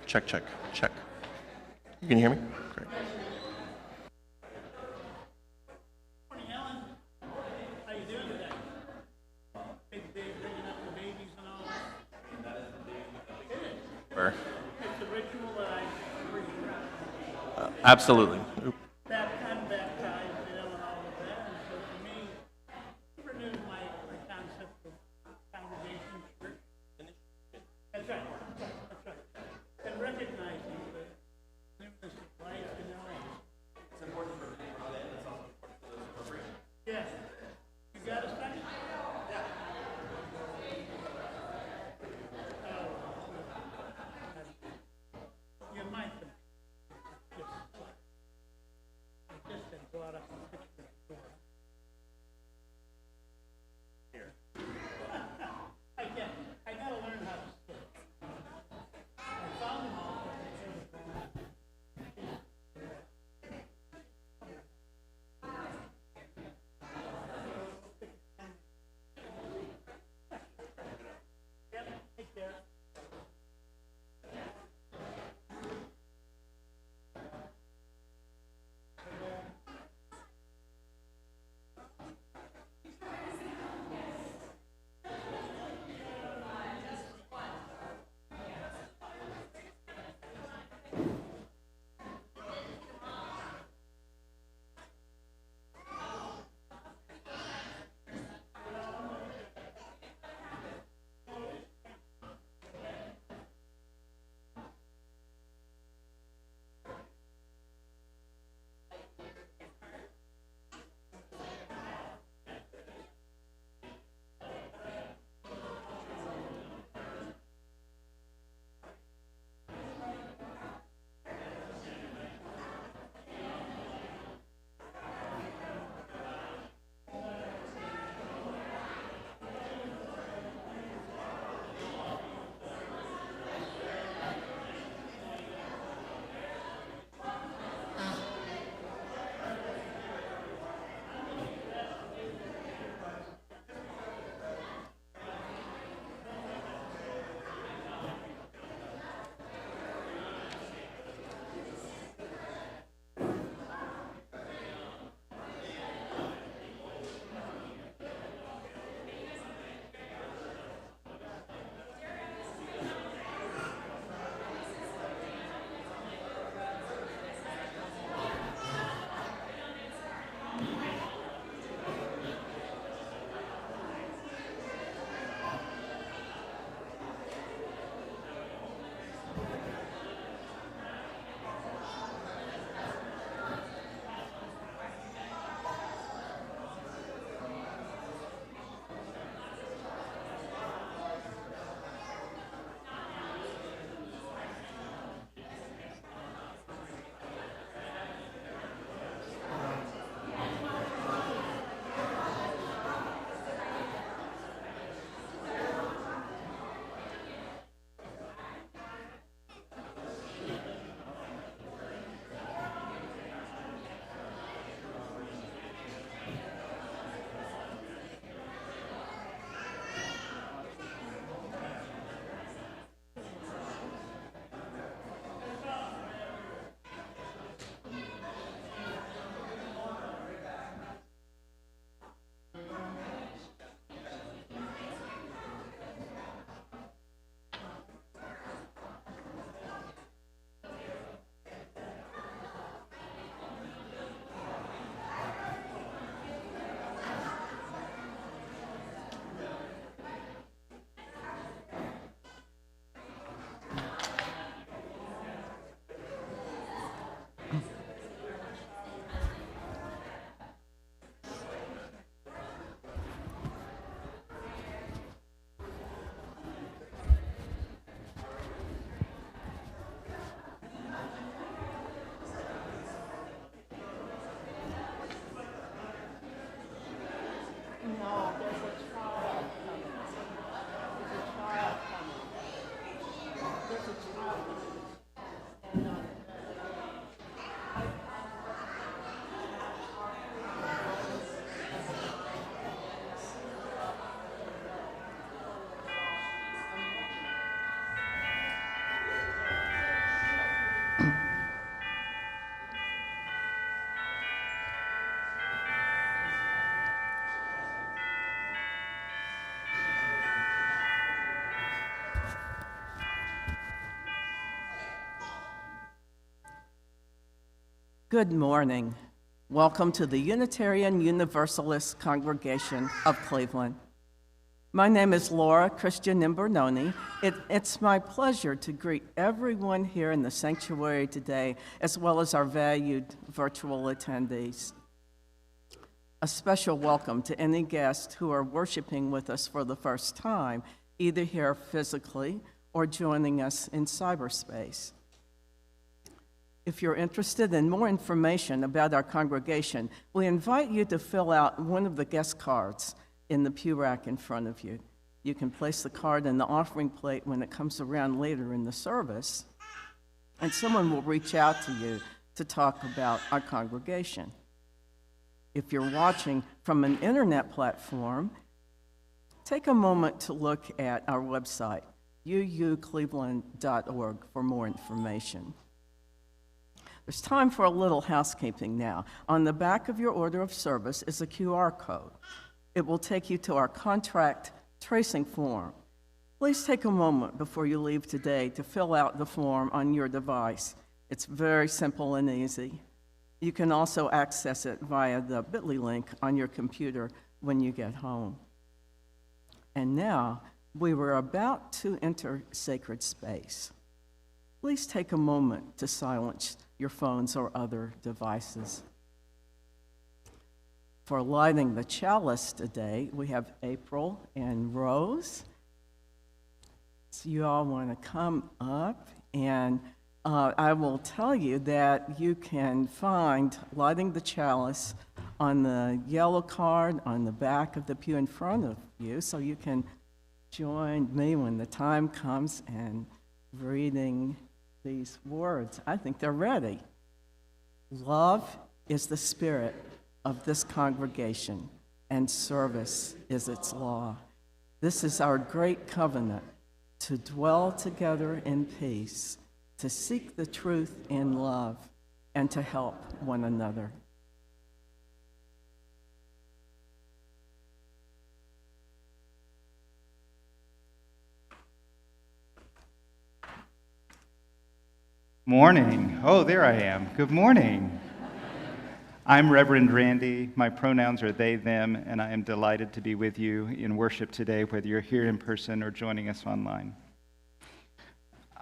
Check, check, check. You can hear me? Great. Morning, Ellen. How you doing today? Big day bringing up the babies and all that. It is. Where? It's a ritual that I bring around. Absolutely. Oop. I'm baptized, you know, and all of that. And so for me, it renewed my concept of congregation church. That's right. That's right. And recognizing the newness of life, you know. It's important for me, and it's also important for those who are free. Yeah. You got a second? Yeah. You might finish. Yes. Good morning. Welcome to the Unitarian Universalist Congregation of Cleveland. My name is Laura Christian Imbernoni. It's my pleasure to greet everyone here in the sanctuary today, as well as our valued virtual attendees. A special welcome to any guests who are worshiping with us for the first time, either here physically or joining us in cyberspace. If you're interested in more information about our congregation, we invite you to fill out one of the guest cards in the pew rack in front of you. You can place the card in the offering plate when it comes around later in the service, and someone will reach out to you to talk about our congregation. If you're watching from an internet platform, take a moment to look at our website, uucleveland.org, for more information. There's time for a little housekeeping now. On the back of your order of service is a QR code. It will take you to our contract tracing form. Please take a moment before you leave today to fill out the form on your device. It's very simple and easy. You can also access it via the bit.ly link on your computer when you get home. And now, we were about to enter sacred space. Please take a moment to silence your phones or other devices. For lighting the chalice today, we have April and Rose. So you all want to come up, and I will tell you that you can find lighting the chalice on the yellow card on the back of the pew in front of you, so you can join me when the time comes and reading these words. I think they're ready. Love is the spirit of this congregation, and service is its law. This is our great covenant, to dwell together in peace, to seek the truth in love, and to help one another. Morning. Oh, there I am. Good morning. I'm Reverend Randy. My pronouns are they, them, and I am delighted to be with you in worship today, whether you're here in person or joining us online.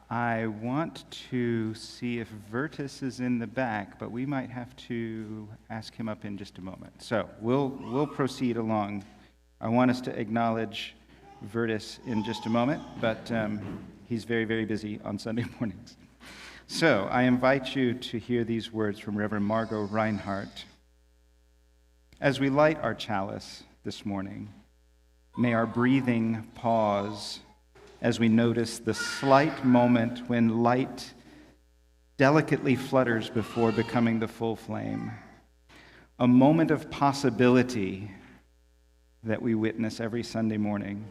I want to see if Vertus is in the back, but we might have to ask him up in just a moment. So we'll proceed along. I want us to acknowledge Vertus in just a moment, but he's very, very busy on Sunday mornings. So I invite you to hear these words from Reverend Margot Reinhardt. As we light our chalice this morning, may our breathing pause as we notice the slight moment when light delicately flutters before becoming the full flame. A moment of possibility that we witness every Sunday morning.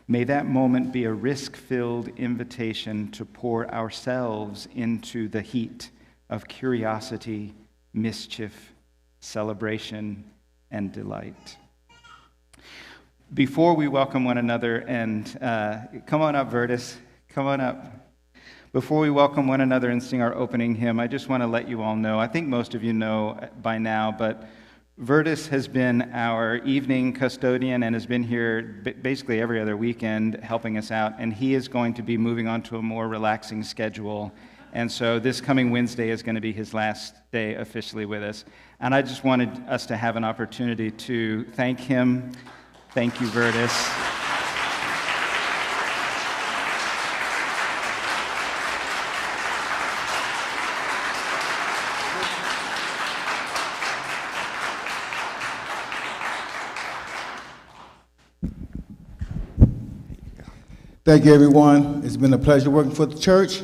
May that moment be a risk-filled invitation to pour ourselves into the heat of curiosity, mischief, celebration, and delight. Before we welcome one another, and come on up, Vertus, come on up. Before we welcome one another and sing our opening hymn, I just want to let you all know, I think most of you know by now, but Vertus has been our evening custodian and has been here basically every other weekend helping us out, and he is going to be moving on to a more relaxing schedule. And so this coming Wednesday is going to be his last day officially with us. And I just wanted us to have an opportunity to thank him. Thank you, Vertus. Thank you, everyone. It's been a pleasure working for the church.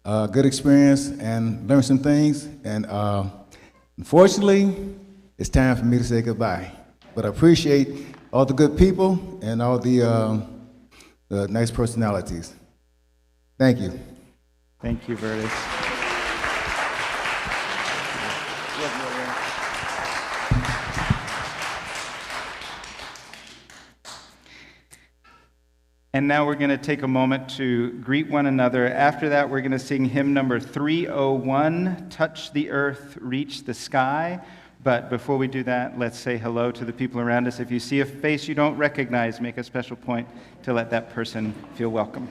Good experience and learned some things. And unfortunately, it's time for me to say goodbye. But I appreciate all the good people and all the nice personalities. Thank you. Thank you, Vertus. And now we're going to take a moment to greet one another. After that, we're going to sing hymn number 301, Touch the Earth, Reach the Sky. But before we do that, let's say hello to the people around us. If you see a face you don't recognize, make a special point to let that person feel welcome.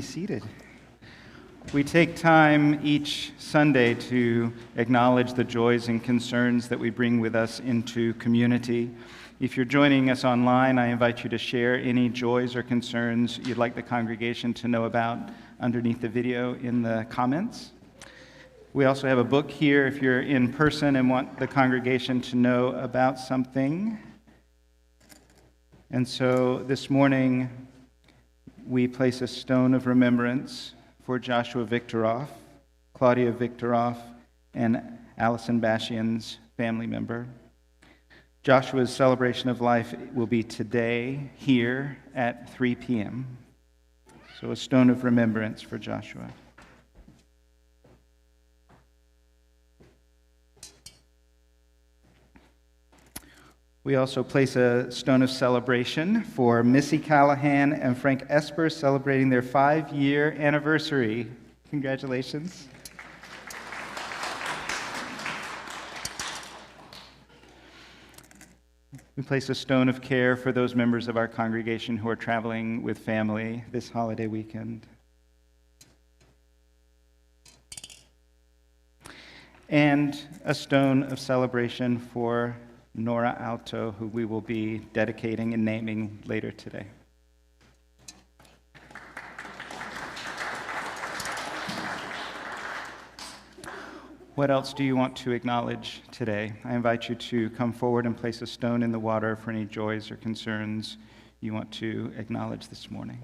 Seated. We take time each Sunday to acknowledge the joys and concerns that we bring with us into community. If you're joining us online, I invite you to share any joys or concerns you'd like the congregation to know about underneath the video in the comments. We also have a book here if you're in person and want the congregation to know about something. And so this morning, we place a stone of remembrance for Joshua Victoroff, Claudia Victoroff, and Allison Bashian's family member. Joshua's celebration of life will be today here at 3 p.m. So a stone of remembrance for Joshua. We also place a stone of celebration for Missy Callahan and Frank Esper celebrating their 5-year anniversary. Congratulations. We place a stone of care for those members of our congregation who are traveling with family this holiday weekend. And a stone of celebration for Nora Alto, who we will be dedicating and naming later today. What else do you want to acknowledge today? I invite you to come forward and place a stone in the water for any joys or concerns you want to acknowledge this morning.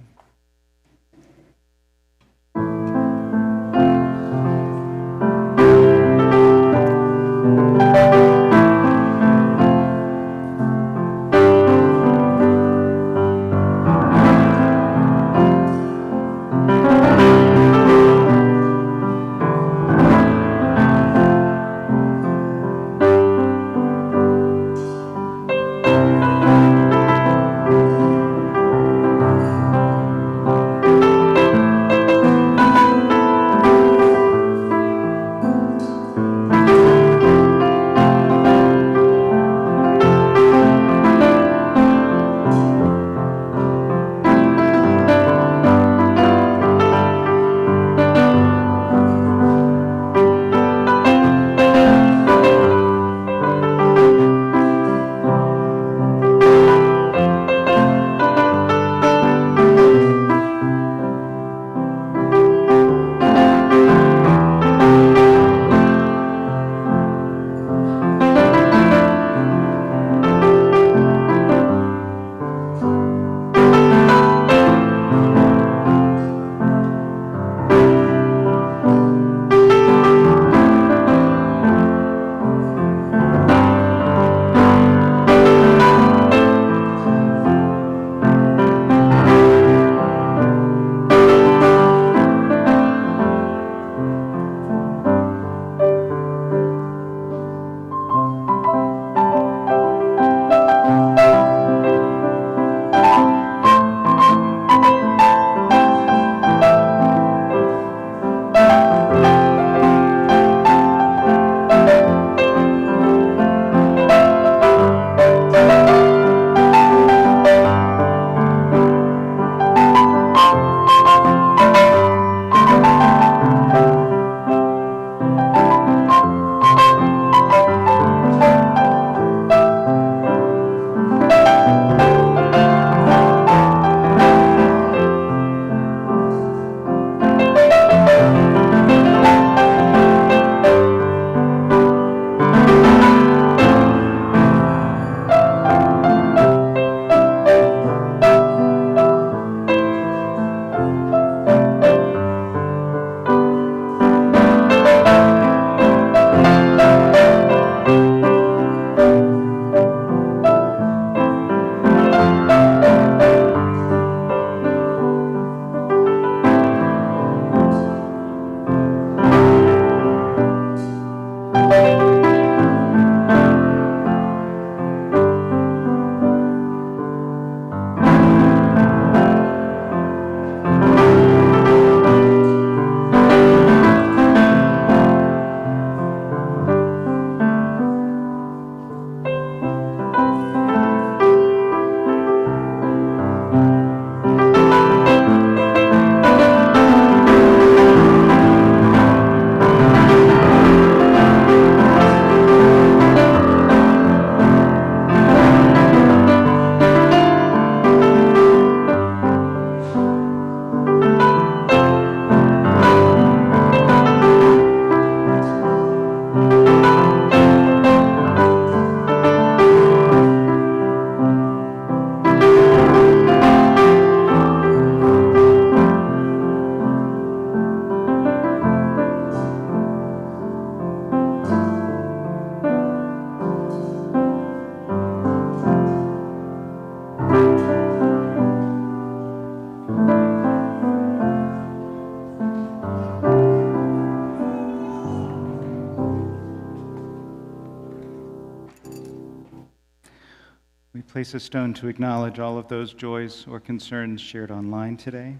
We place a stone to acknowledge all of those joys or concerns shared online today.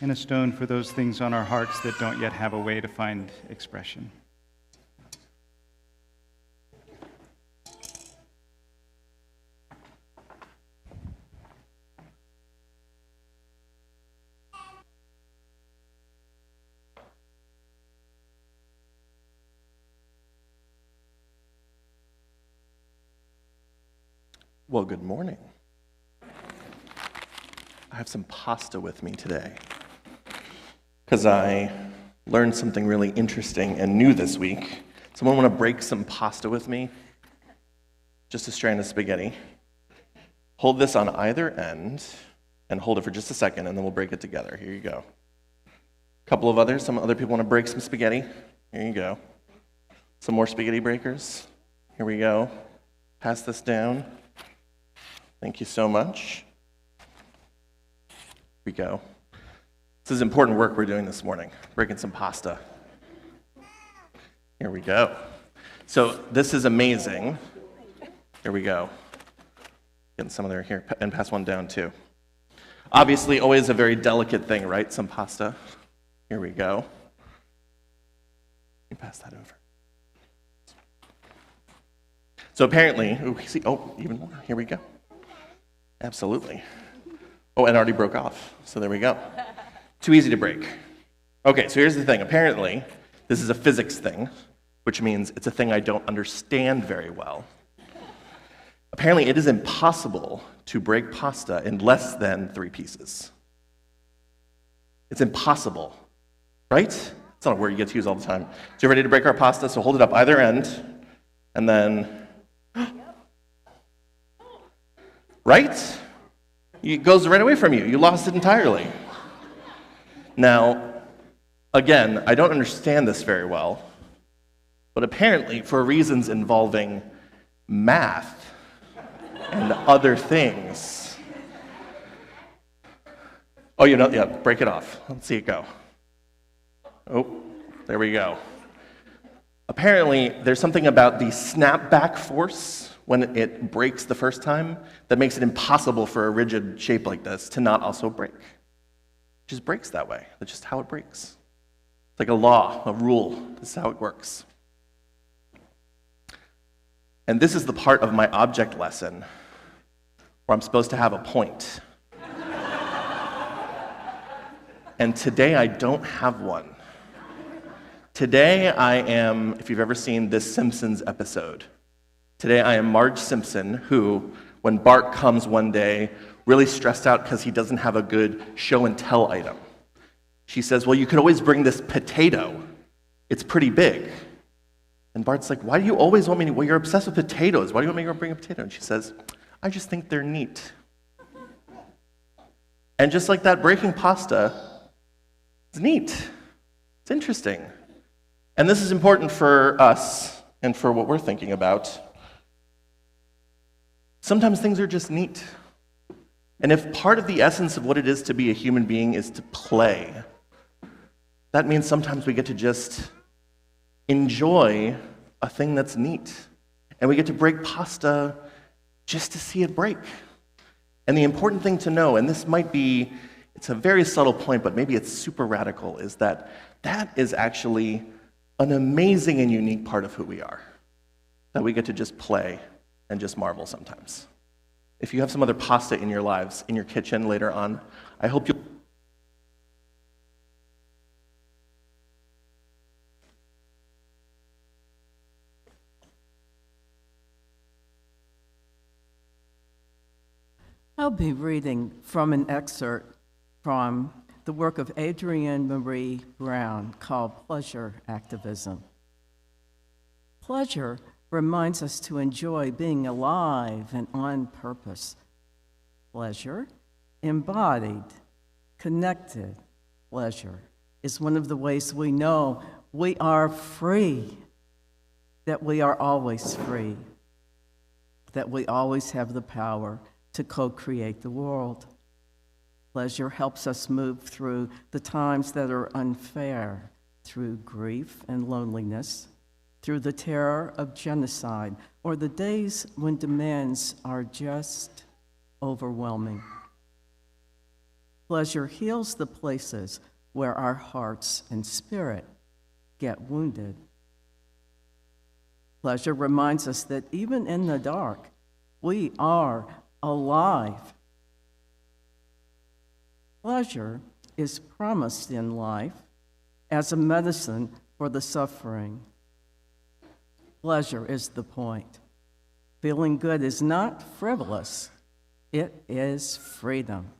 And a stone for those things on our hearts that don't yet have a way to find expression. Well, good morning. I have some pasta with me today because I learned something really interesting and new this week. Someone want to break some pasta with me? Just a strand of spaghetti. Hold this on either end and hold it for just a second, and then we'll break it together. Here you go. A couple of others. Some other people want to break some spaghetti. Here you go. Some more spaghetti breakers. Here we go. Pass this down. Thank you so much. Here we go. This is important work we're doing this morning, breaking some pasta. Here we go. So this is amazing. Here we go. Getting some of there here, and pass one down too. Obviously, always a very delicate thing, right? Some pasta. Here we go. You pass that over. So apparently, even more. Here we go. Absolutely. Oh, and it already broke off. So there we go. Too easy to break. Okay, so here's the thing. Apparently, this is a physics thing, which means it's a thing I don't understand very well. Apparently, it is impossible to break pasta in less than 3 pieces. It's impossible, right? It's not a word you get to use all the time. So you're ready to break our pasta, so hold it up either end, and then, right? It goes right away from you. You lost it entirely. Now, again, I don't understand this very well, but apparently, for reasons involving math and other things. Oh, break it off. Let's see it go. Oh, there we go. Apparently, there's something about the snapback force when it breaks the first time that makes it impossible for a rigid shape like this to not also break. It just breaks that way. That's just how it breaks. It's like a law, a rule. This is how it works. And this is the part of my object lesson where I'm supposed to have a point. And today I don't have one. Today I am, if you've ever seen this Simpsons episode, today I am Marge Simpson, who, when Bart comes one day, really stressed out because he doesn't have a good show and tell item. She says, well, you could always bring this potato. It's pretty big. And Bart's like, why do you always want me to, well, you're obsessed with potatoes. Why do you want me to bring a potato? And she says, I just think they're neat. And just like that, breaking pasta is neat. It's interesting. And this is important for us and for what we're thinking about. Sometimes things are just neat. And if part of the essence of what it is to be a human being is to play, that means sometimes we get to just enjoy a thing that's neat. And we get to break pasta just to see it break. And the important thing to know, and this might be, it's a very subtle point, but maybe it's super radical, is that that is actually an amazing and unique part of who we are. That we get to just play and just marvel sometimes. If you have some other pasta in your lives, in your kitchen later on, I hope you'll I'll be reading from an excerpt from the work of Adrienne Marie Brown called Pleasure Activism. Pleasure reminds us to enjoy being alive and on purpose. Pleasure, embodied, connected pleasure, is one of the ways we know we are free, that we are always free, that we always have the power to co-create the world. Pleasure helps us move through the times that are unfair, through grief and loneliness, through the terror of genocide, or the days when demands are just overwhelming. Pleasure heals the places where our hearts and spirit get wounded. Pleasure reminds us that even in the dark, we are alive. Pleasure is promised in life as a medicine for the suffering. Pleasure is the point. Feeling good is not frivolous, it is freedom.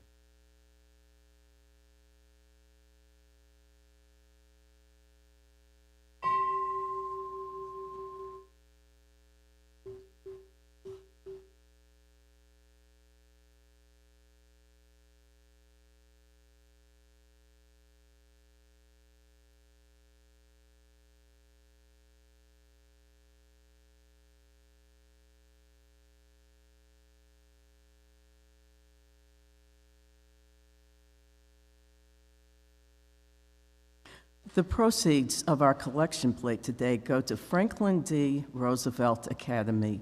The proceeds of our collection plate today go to Franklin D. Roosevelt Academy,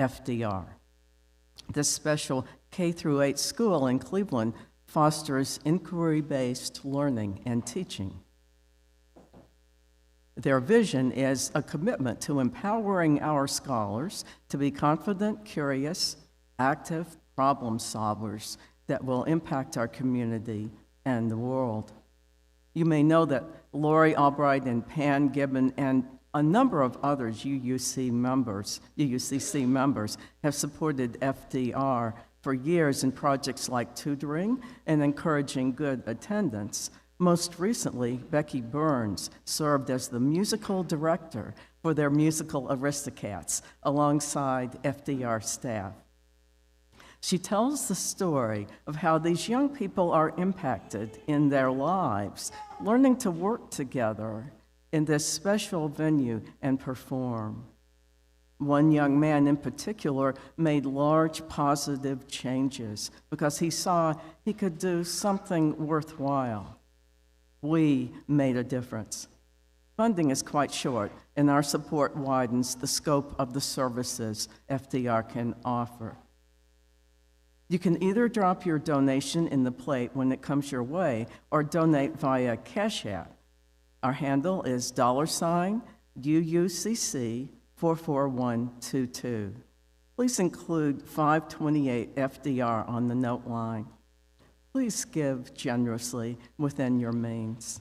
FDR. This special K-8 school in Cleveland fosters inquiry-based learning and teaching. Their vision is a commitment to empowering our scholars to be confident, curious, active problem solvers that will impact our community and the world. You may know that Lori Albright and Pan Gibbon and a number of others UUCC members have supported FDR for years in projects like tutoring and encouraging good attendance. Most recently, Becky Burns served as the musical director for their musical Aristocats alongside FDR staff. She tells the story of how these young people are impacted in their lives, learning to work together in this special venue and perform. One young man in particular made large positive changes because he saw he could do something worthwhile. We made a difference. Funding is quite short, and our support widens the scope of the services FDR can offer. You can either drop your donation in the plate when it comes your way or donate via Cash App. Our handle is $UUCC 44122. Please include 528 FDR on the note line. Please give generously within your means.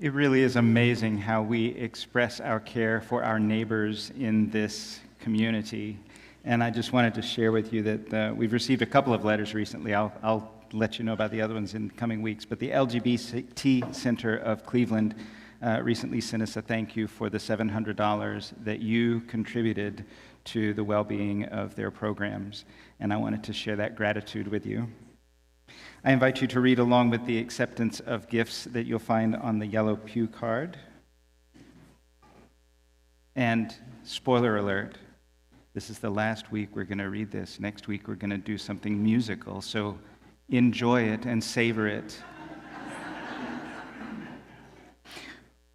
It really is amazing how we express our care for our neighbors in this community. And I just wanted to share with you that we've received a couple of letters recently. I'll let you know about the other ones in coming weeks. But the LGBT Center of Cleveland recently sent us a thank you for the $700 that you contributed to the well-being of their programs. And I wanted to share that gratitude with you. I invite you to read along with the acceptance of gifts that you'll find on the yellow pew card. And spoiler alert, this is the last week we're going to read this. Next week we're going to do something musical, so enjoy it and savor it.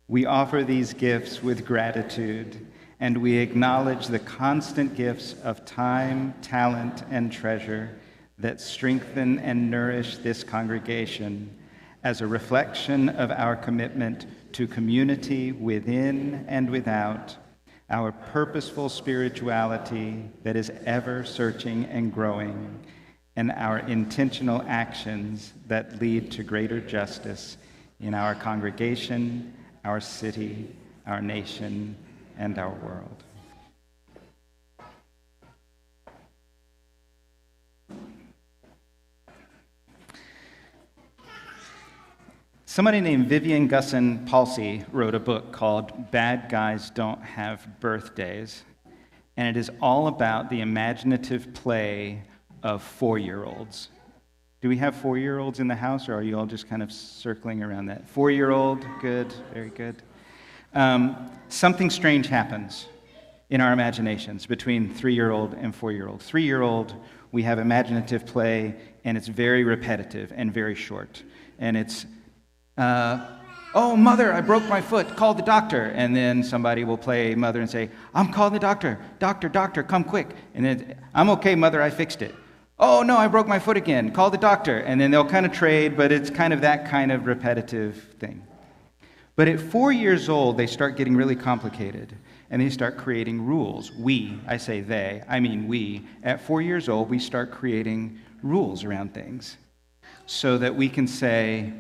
We offer these gifts with gratitude, and we acknowledge the constant gifts of time, talent, and treasure that strengthen and nourish this congregation as a reflection of our commitment to community within and without, our purposeful spirituality that is ever searching and growing, and our intentional actions that lead to greater justice in our congregation, our city, our nation, and our world. Somebody named Vivian Gusson Palsy wrote a book called Bad Guys Don't Have Birthdays, and it is all about the imaginative play of 4-year-olds. Do we have 4-year-olds in the house, or are you all just kind of circling around that? 4-year-old, good, very good. Something strange happens in our imaginations between 3-year-old and 4-year-old. 3-year-old, we have imaginative play, and it's very repetitive and very short. And it's, oh, mother, I broke my foot, call the doctor. And then somebody will play mother and say, I'm calling the doctor, doctor, come quick. And then, I'm okay, mother, I fixed it. Oh, no, I broke my foot again, call the doctor. And then they'll kind of trade, but it's kind of that kind of repetitive thing. But at 4 years old, they start getting really complicated, and they start creating rules. We, I say they, I mean we. At 4 years old, we start creating rules around things so that we can say,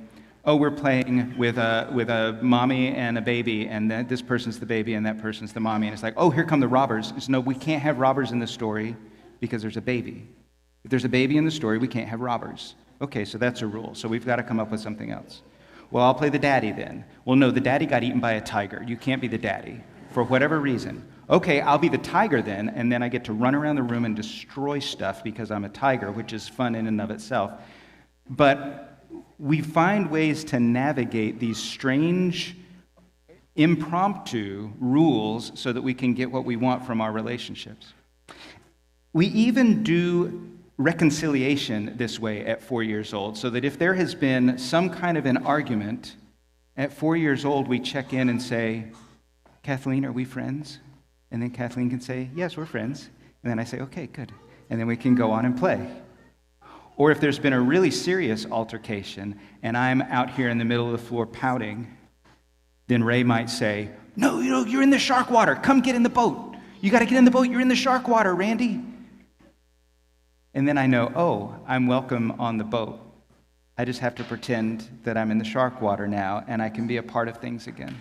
oh, we're playing with a mommy and a baby, and this person's the baby and that person's the mommy. And it's like, oh, here come the robbers. It's, no, we can't have robbers in the story because there's a baby. If there's a baby in the story, we can't have robbers. Okay, so that's a rule. So we've got to come up with something else. Well, I'll play the daddy then. Well, no, the daddy got eaten by a tiger. You can't be the daddy for whatever reason. Okay, I'll be the tiger then, and then I get to run around the room and destroy stuff because I'm a tiger, which is fun in and of itself. But we find ways to navigate these strange, impromptu rules so that we can get what we want from our relationships. We even do reconciliation this way at 4 years old, so that if there has been some kind of an argument, at 4 years old we check in and say, Kathleen, are we friends? And then Kathleen can say, yes, we're friends. And then I say, okay, good. And then we can go on and play. Or if there's been a really serious altercation and I'm out here in the middle of the floor pouting, then Ray might say, no, you're in the shark water. Come get in the boat. You got to get in the boat. You're in the shark water, Randy. And then I know, oh, I'm welcome on the boat. I just have to pretend that I'm in the shark water now and I can be a part of things again.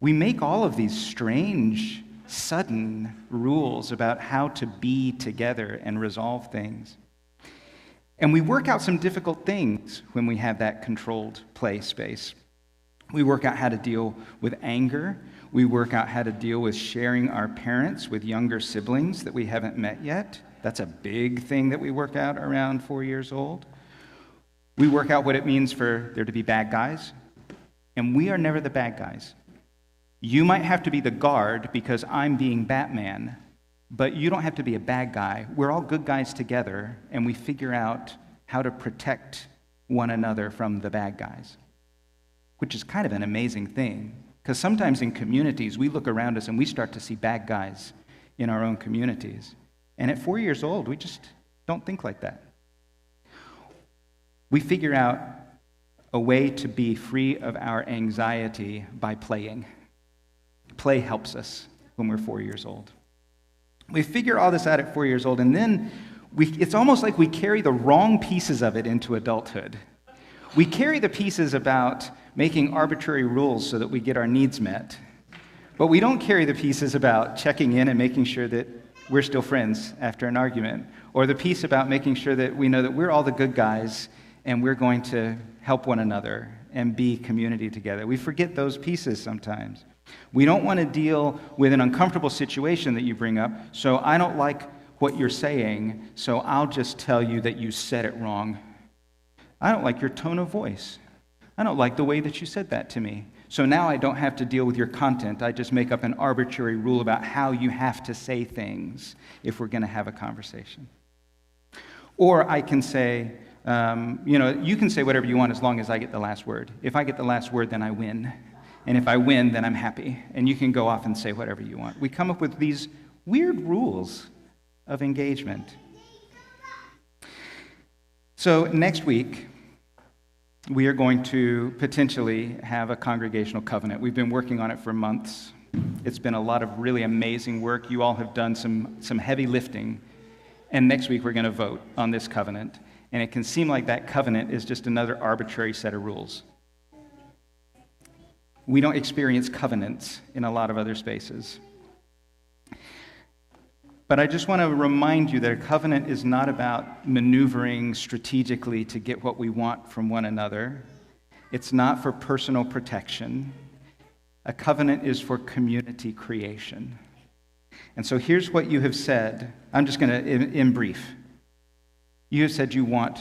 We make all of these strange, sudden rules about how to be together and resolve things. And we work out some difficult things when we have that controlled play space. We work out how to deal with anger. We work out how to deal with sharing our parents with younger siblings that we haven't met yet. That's a big thing that we work out around 4 years old. We work out what it means for there to be bad guys. And we are never the bad guys. You might have to be the guard because I'm being Batman, but you don't have to be a bad guy. We're all good guys together, and we figure out how to protect one another from the bad guys, which is kind of an amazing thing, because sometimes in communities, we look around us and we start to see bad guys in our own communities. And at 4 years old, we just don't think like that. We figure out a way to be free of our anxiety by playing. Play helps us when we're 4 years old. We figure all this out at 4 years old, and then it's almost like we carry the wrong pieces of it into adulthood. We carry the pieces about making arbitrary rules so that we get our needs met, but we don't carry the pieces about checking in and making sure that we're still friends after an argument, or the piece about making sure that we know that we're all the good guys and we're going to help one another and be community together. We forget those pieces sometimes. We don't want to deal with an uncomfortable situation that you bring up, so I don't like what you're saying, so I'll just tell you that you said it wrong. I don't like your tone of voice. I don't like the way that you said that to me. So now I don't have to deal with your content. I just make up an arbitrary rule about how you have to say things if we're going to have a conversation. Or I can say, you can say whatever you want as long as I get the last word. If I get the last word, then I win. And if I win, then I'm happy. And you can go off and say whatever you want. We come up with these weird rules of engagement. So next week, we are going to potentially have a congregational covenant. We've been working on it for months. It's been a lot of really amazing work. You all have done some heavy lifting. And next week, we're going to vote on this covenant. And it can seem like that covenant is just another arbitrary set of rules. We don't experience covenants in a lot of other spaces. But I just want to remind you that a covenant is not about maneuvering strategically to get what we want from one another. It's not for personal protection. A covenant is for community creation. And so here's what you have said. I'm just going to, in brief. You have said you want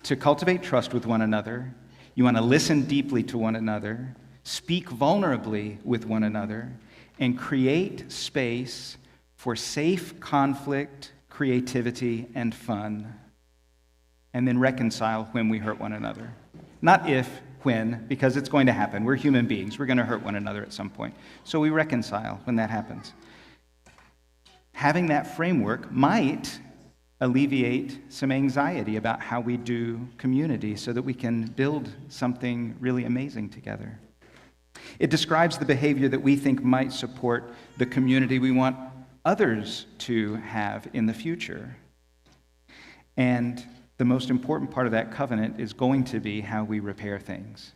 to cultivate trust with one another. You want to listen deeply to one another, speak vulnerably with one another, and create space for safe conflict, creativity, and fun. And then reconcile when we hurt one another. Not if, when, because it's going to happen. We're human beings. We're going to hurt one another at some point. So we reconcile when that happens. Having that framework might alleviate some anxiety about how we do community so that we can build something really amazing together. It describes the behavior that we think might support the community we want others to have in the future. And the most important part of that covenant is going to be how we repair things.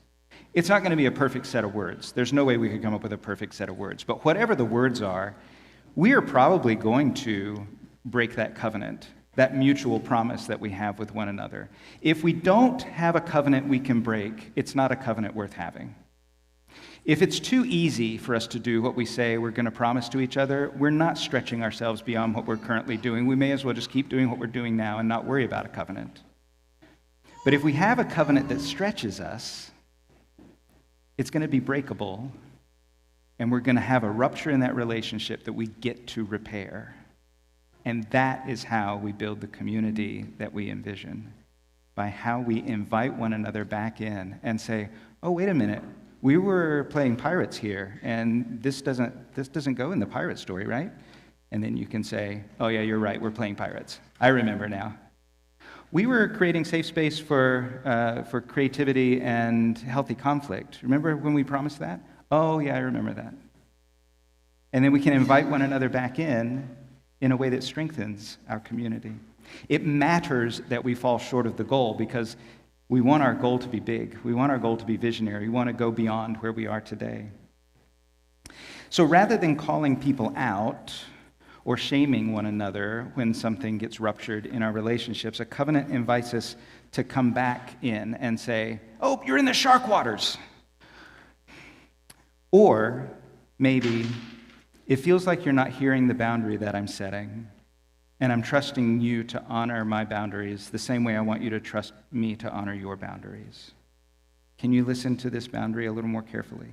It's not going to be a perfect set of words. There's no way we could come up with a perfect set of words. But whatever the words are, we are probably going to break that covenant, that mutual promise that we have with one another. If we don't have a covenant we can break, it's not a covenant worth having. If it's too easy for us to do what we say we're going to promise to each other, we're not stretching ourselves beyond what we're currently doing. We may as well just keep doing what we're doing now and not worry about a covenant. But if we have a covenant that stretches us, it's going to be breakable, and we're going to have a rupture in that relationship that we get to repair. And that is how we build the community that we envision, by how we invite one another back in and say, oh, wait a minute. We were playing pirates here, and this doesn't go in the pirate story, right? And then you can say, oh yeah, you're right, we're playing pirates. I remember now. We were creating safe space for creativity and healthy conflict. Remember when we promised that? Oh yeah, I remember that. And then we can invite one another back in a way that strengthens our community. It matters that we fall short of the goal because we want our goal to be big. We want our goal to be visionary. We want to go beyond where we are today. So rather than calling people out or shaming one another when something gets ruptured in our relationships, a covenant invites us to come back in and say, oh, you're in the shark waters. Or maybe it feels like you're not hearing the boundary that I'm setting. And I'm trusting you to honor my boundaries the same way I want you to trust me to honor your boundaries. Can you listen to this boundary a little more carefully?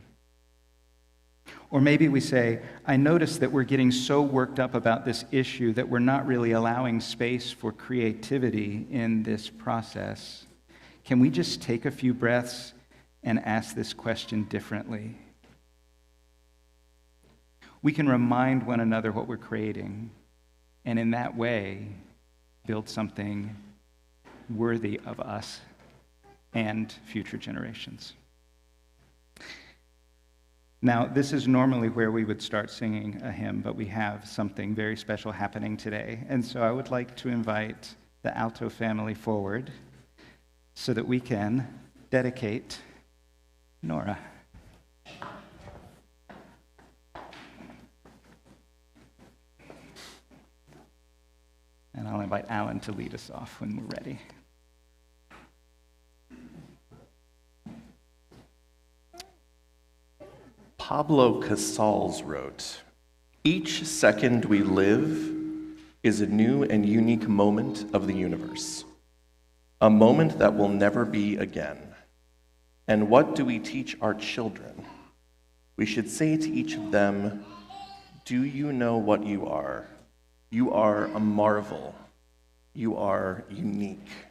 Or maybe we say, I notice that we're getting so worked up about this issue that we're not really allowing space for creativity in this process. Can we just take a few breaths and ask this question differently? We can remind one another what we're creating, and in that way, build something worthy of us and future generations. Now, this is normally where we would start singing a hymn, but we have something very special happening today. And so I would like to invite the alto family forward so that we can dedicate Nora. I'll invite Alan to lead us off when we're ready. Pablo Casals wrote, "Each second we live is a new and unique moment of the universe, a moment that will never be again. And what do we teach our children? We should say to each of them, 'Do you know what you are? You are a marvel. You are unique.'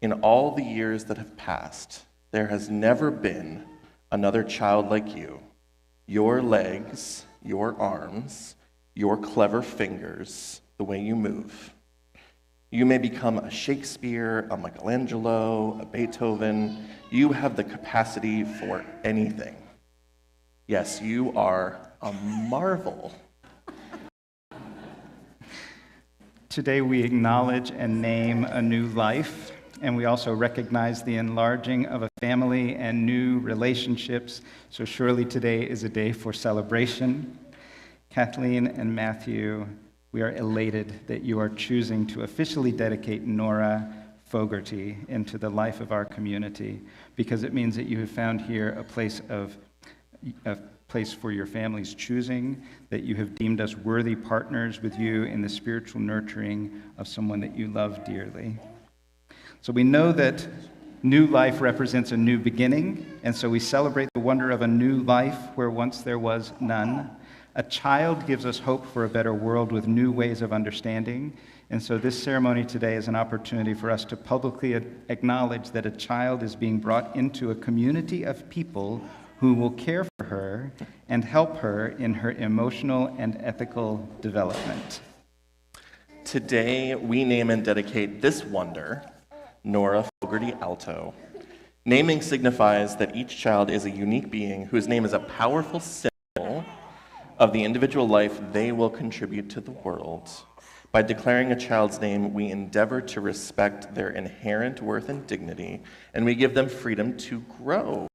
In all the years that have passed, there has never been another child like you. Your legs, your arms, your clever fingers, the way you move. You may become a Shakespeare, a Michelangelo, a Beethoven. You have the capacity for anything. Yes, you are a marvel." Today we acknowledge and name a new life, and we also recognize the enlarging of a family and new relationships. So surely today is a day for celebration. Kathleen and Matthew, we are elated that you are choosing to officially dedicate Nora Fogarty into the life of our community, because it means that you have found here a place for your family's choosing, that you have deemed us worthy partners with you in the spiritual nurturing of someone that you love dearly. So we know that new life represents a new beginning, and so we celebrate the wonder of a new life where once there was none. A child gives us hope for a better world with new ways of understanding, and so this ceremony today is an opportunity for us to publicly acknowledge that a child is being brought into a community of people who will care for her and help her in her emotional and ethical development. Today, we name and dedicate this wonder, Nora Fogarty Alto. Naming signifies that each child is a unique being whose name is a powerful symbol of the individual life they will contribute to the world. By declaring a child's name, we endeavor to respect their inherent worth and dignity, and we give them freedom to grow.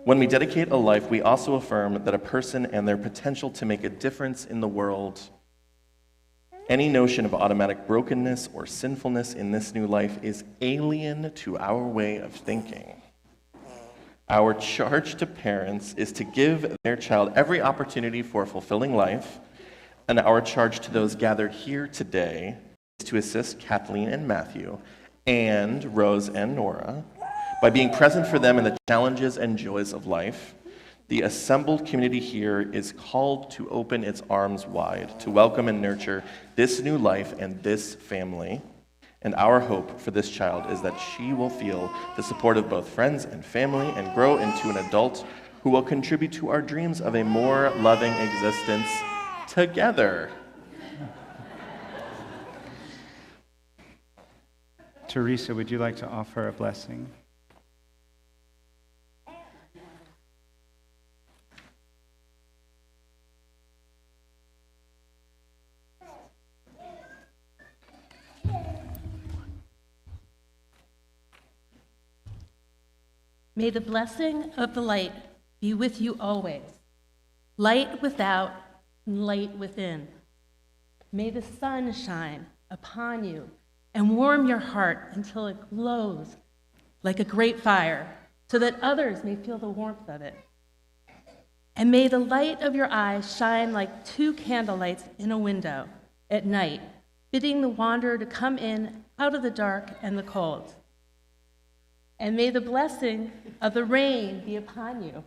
When we dedicate a life, we also affirm that a person and their potential to make a difference in the world. Any notion of automatic brokenness or sinfulness in this new life is alien to our way of thinking. Our charge to parents is to give their child every opportunity for a fulfilling life, and our charge to those gathered here today is to assist Kathleen and Matthew, and Rose and Nora, by being present for them in the challenges and joys of life. The assembled community here is called to open its arms wide, to welcome and nurture this new life and this family. And our hope for this child is that she will feel the support of both friends and family and grow into an adult who will contribute to our dreams of a more loving existence together. Teresa, would you like to offer a blessing? May the blessing of the light be with you always, light without and light within. May the sun shine upon you and warm your heart until it glows like a great fire, so that others may feel the warmth of it. And may the light of your eyes shine like two candlelights in a window at night, bidding the wanderer to come in out of the dark and the cold. And may the blessing of the rain be upon you,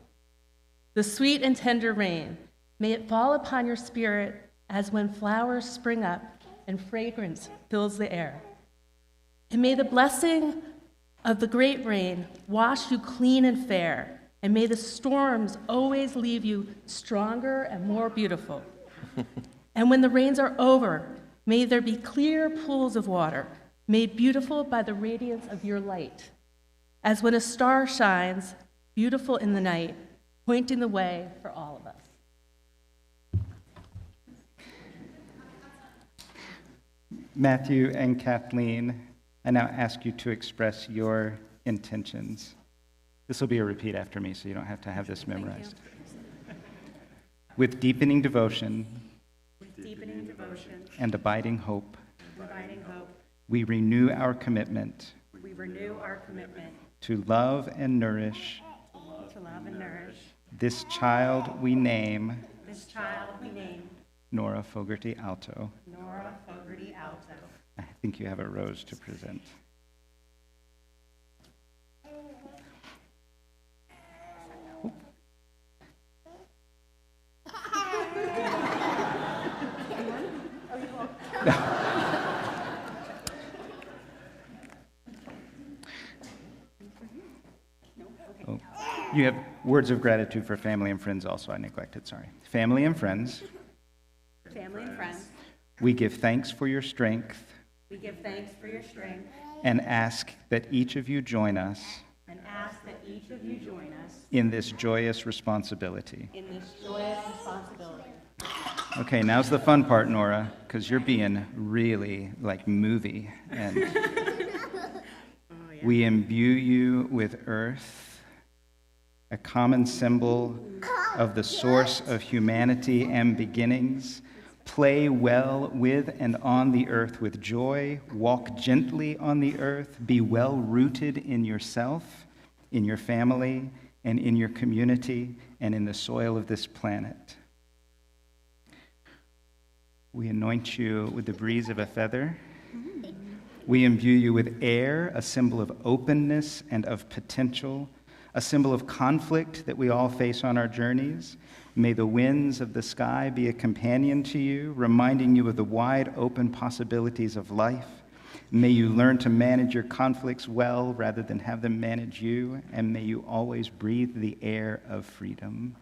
the sweet and tender rain. May it fall upon your spirit as when flowers spring up and fragrance fills the air. And may the blessing of the great rain wash you clean and fair, and may the storms always leave you stronger and more beautiful. And when the rains are over, may there be clear pools of water, made beautiful by the radiance of your light, as when a star shines, beautiful in the night, pointing the way for all of us. Matthew and Kathleen, I now ask you to express your intentions. This will be a repeat after me, so you don't have to have this memorized. With deepening devotion, and abiding hope, providing hope, we renew our commitment we renew our commitment to love and nourish to love and nourish this child we name this child we name Nora Fogarty Alto. Nora Fogarty Alto. I think you have a rose to present. Oh, you have words of gratitude for family and friends also, I neglected, sorry. Family and friends, Family and friends, we give thanks for your strength we give thanks for your strength and ask that each of you join us and ask that each of you join us in this joyous responsibility. in this joyous responsibility. Okay, now's the fun part, Nora, because you're being really like movie. And we imbue you with earth, a common symbol of the source of humanity and beginnings. Play well with and on the earth with joy. Walk gently on the earth. Be well rooted in yourself, in your family, and in your community, and in the soil of this planet. We anoint you with the breeze of a feather. We imbue you with air, a symbol of openness and of potential, a symbol of conflict that we all face on our journeys. May the winds of the sky be a companion to you, reminding you of the wide open possibilities of life. May you learn to manage your conflicts well rather than have them manage you, and may you always breathe the air of freedom.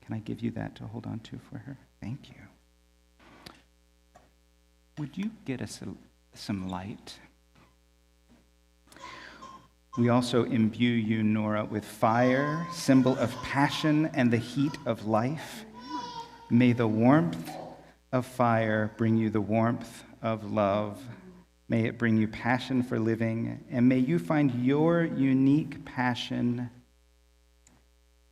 Can I give you that to hold on to for her? Thank you. Would you get us some light? We also imbue you, Nora, with fire, symbol of passion and the heat of life. May the warmth of fire bring you the warmth of love. May it bring you passion for living, and may you find your unique passion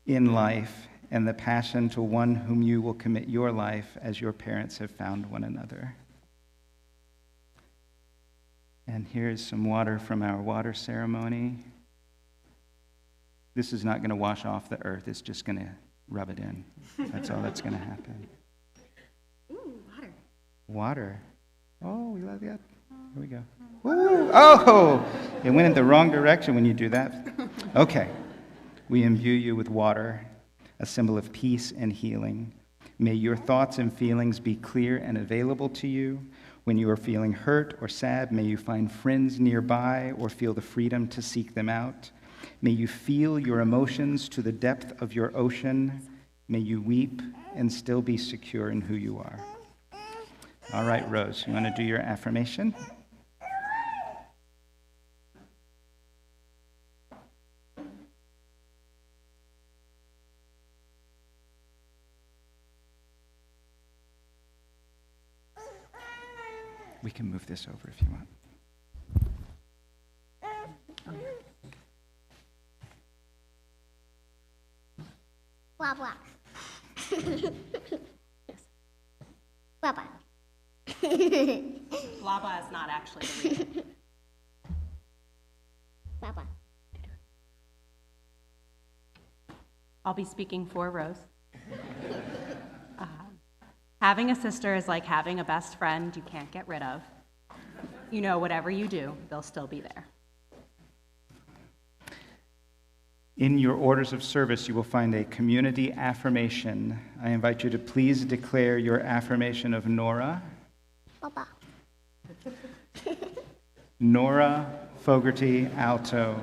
in life and the passion to one whom you will commit your life as your parents have found one another. And here's some water from our water ceremony. This is not going to wash off the earth. It's just going to rub it in. That's all that's going to happen. Ooh, water. Water. Oh, we love that. Here we go. Ooh. Oh, it went in the wrong direction when you do that. Okay. We imbue you with water, a symbol of peace and healing. May your thoughts and feelings be clear and available to you. When you are feeling hurt or sad, may you find friends nearby or feel the freedom to seek them out. May you feel your emotions to the depth of your ocean. May you weep and still be secure in who you are. All right, Rose, you want to do your affirmation? We can move this over if you want. Blah, blah. Blah, blah. Blah blah is not actually the reason. Blah, blah. I'll be speaking for Rose. Having a sister is like having a best friend you can't get rid of. You know, whatever you do, they'll still be there. In your orders of service, you will find a community affirmation. I invite you to please declare your affirmation of Nora. Blah, blah. Nora Fogarty Alto,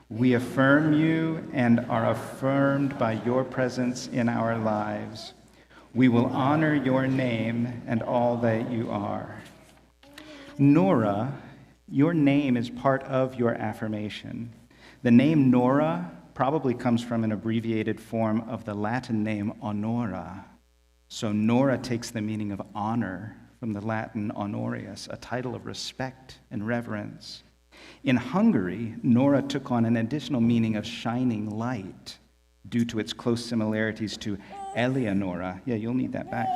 we affirm you and are affirmed by your presence in our lives. We will honor your name and all that you are. Nora, your name is part of your affirmation. The name Nora probably comes from an abbreviated form of the Latin name honora. So Nora takes the meaning of honor from the Latin honorius, a title of respect and reverence. In Hungary, Nora took on an additional meaning of shining light due to its close similarities to Eleonora. Yeah, you'll need that back.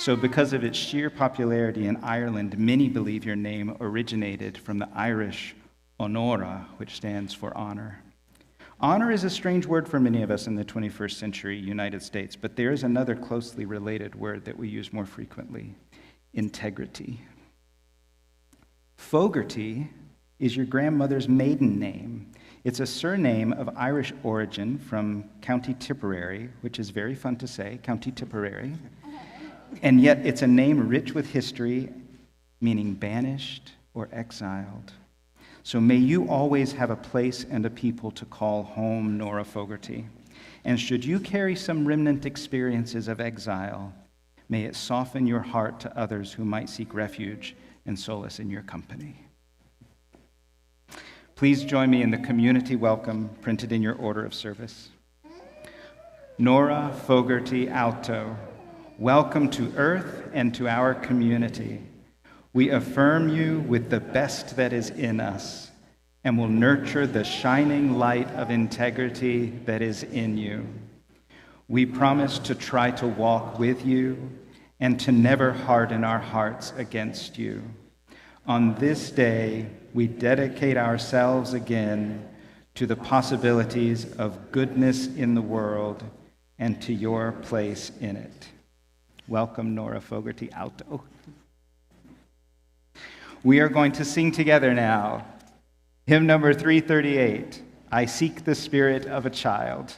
So because of its sheer popularity in Ireland, many believe your name originated from the Irish honora, which stands for honor. Honor is a strange word for many of us in the 21st century United States, but there is another closely related word that we use more frequently: integrity. Fogarty is your grandmother's maiden name. It's a surname of Irish origin from County Tipperary, which is very fun to say, County Tipperary. And yet it's a name rich with history, meaning banished or exiled. So may you always have a place and a people to call home, Nora Fogarty. And should you carry some remnant experiences of exile, may it soften your heart to others who might seek refuge and solace in your company. Please join me in the community welcome printed in your order of service. Nora Fogarty Alto, welcome to Earth and to our community. We affirm you with the best that is in us and will nurture the shining light of integrity that is in you. We promise to try to walk with you and to never harden our hearts against you. On this day, we dedicate ourselves again to the possibilities of goodness in the world and to your place in it. Welcome, Nora Fogarty Alto. We are going to sing together now. Hymn number 338, I Seek the Spirit of a Child.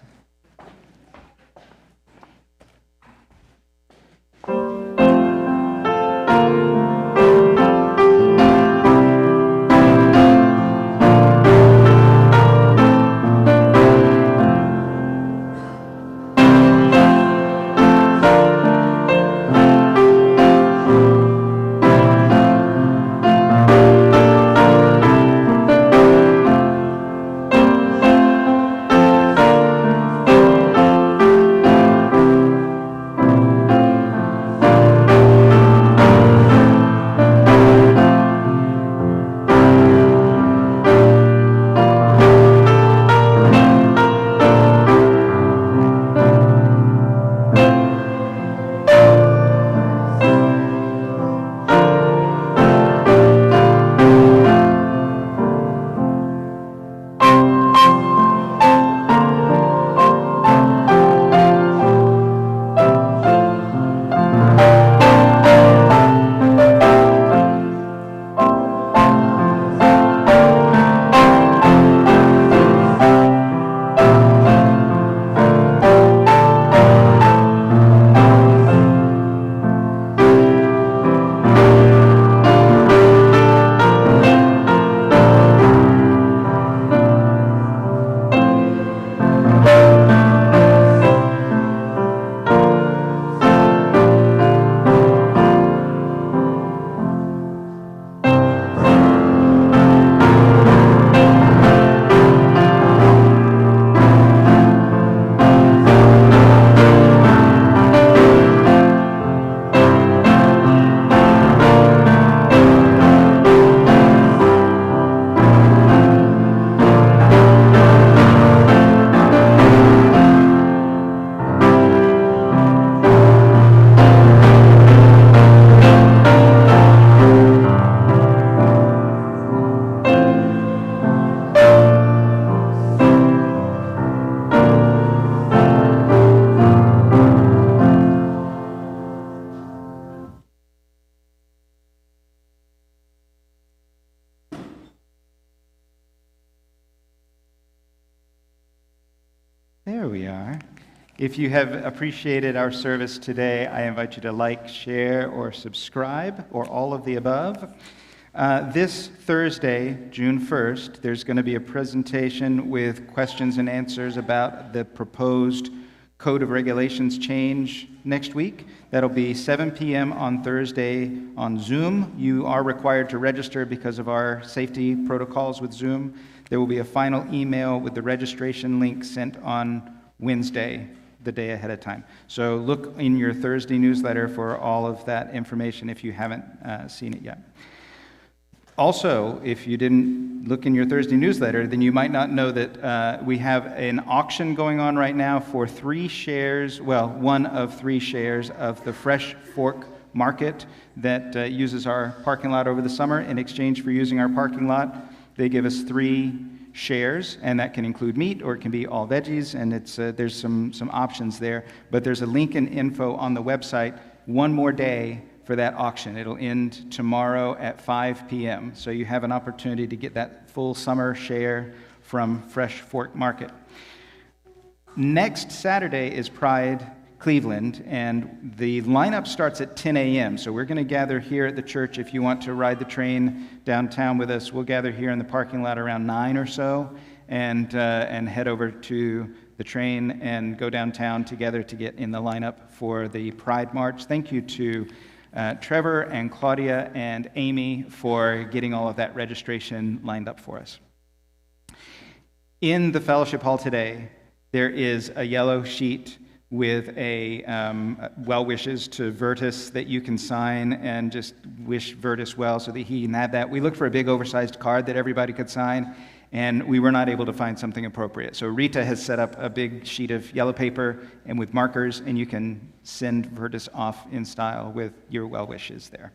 There we are. If you have appreciated our service today, I invite you to like, share, or subscribe, or all of the above. This Thursday, June 1st, there's going to be a presentation with questions and answers about the proposed Code of Regulations change next week. That'll be 7 p.m. on Thursday on Zoom. You are required to register because of our safety protocols with Zoom. There will be a final email with the registration link sent on Wednesday, the day ahead of time. So look in your Thursday newsletter for all of that information if you haven't seen it yet. Also, if you didn't look in your Thursday newsletter, then you might not know that we have an auction going on right now for 3 shares, well, one of 3 shares of the Fresh Fork Market that uses our parking lot over the summer. In exchange for using our parking lot, they give us 3 shares, and that can include meat or it can be all veggies, and there's some options there. But there's a link and info on the website. One more day for that auction. It'll end tomorrow at 5 p.m. So you have an opportunity to get that full summer share from Fresh Fork Market. Next Saturday is Pride Cleveland, and the lineup starts at 10 a.m. So we're going to gather here at the church. If you want to ride the train downtown with us, we'll gather here in the parking lot around 9 or so and head over to the train and go downtown together to get in the lineup for the Pride March. Thank you to Trevor and Claudia and Amy for getting all of that registration lined up for us. In the fellowship hall today, there is a yellow sheet with a well wishes to Vertus that you can sign and just wish Vertus well so that he can have that. We looked for a big oversized card that everybody could sign, and we were not able to find something appropriate. So Rita has set up a big sheet of yellow paper and with markers, and you can send Vertus off in style with your well wishes there.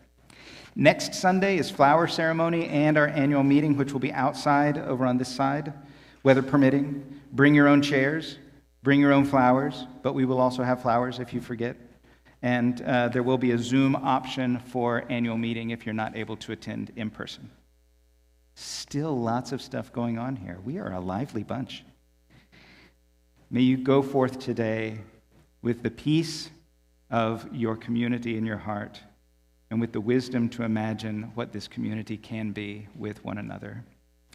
Next Sunday is flower ceremony and our annual meeting, which will be outside over on this side, weather permitting. Bring your own chairs, bring your own flowers, but we will also have flowers if you forget. And there will be a Zoom option for annual meeting if you're not able to attend in person. Still lots of stuff going on here. We are a lively bunch. May you go forth today with the peace of your community in your heart and with the wisdom to imagine what this community can be with one another.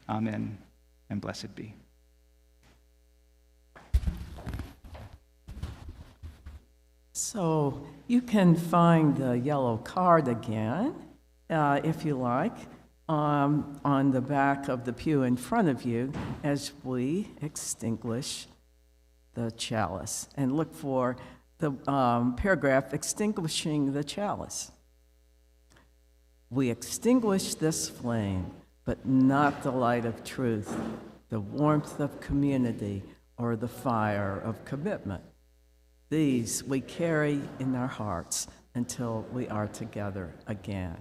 Amen, and blessed be. So you can find the yellow card again, if you like, on the back of the pew in front of you as we extinguish the chalice. And look for the paragraph, extinguishing the chalice. We extinguish this flame, but not the light of truth, the warmth of community, or the fire of commitment. These we carry in our hearts until we are together again.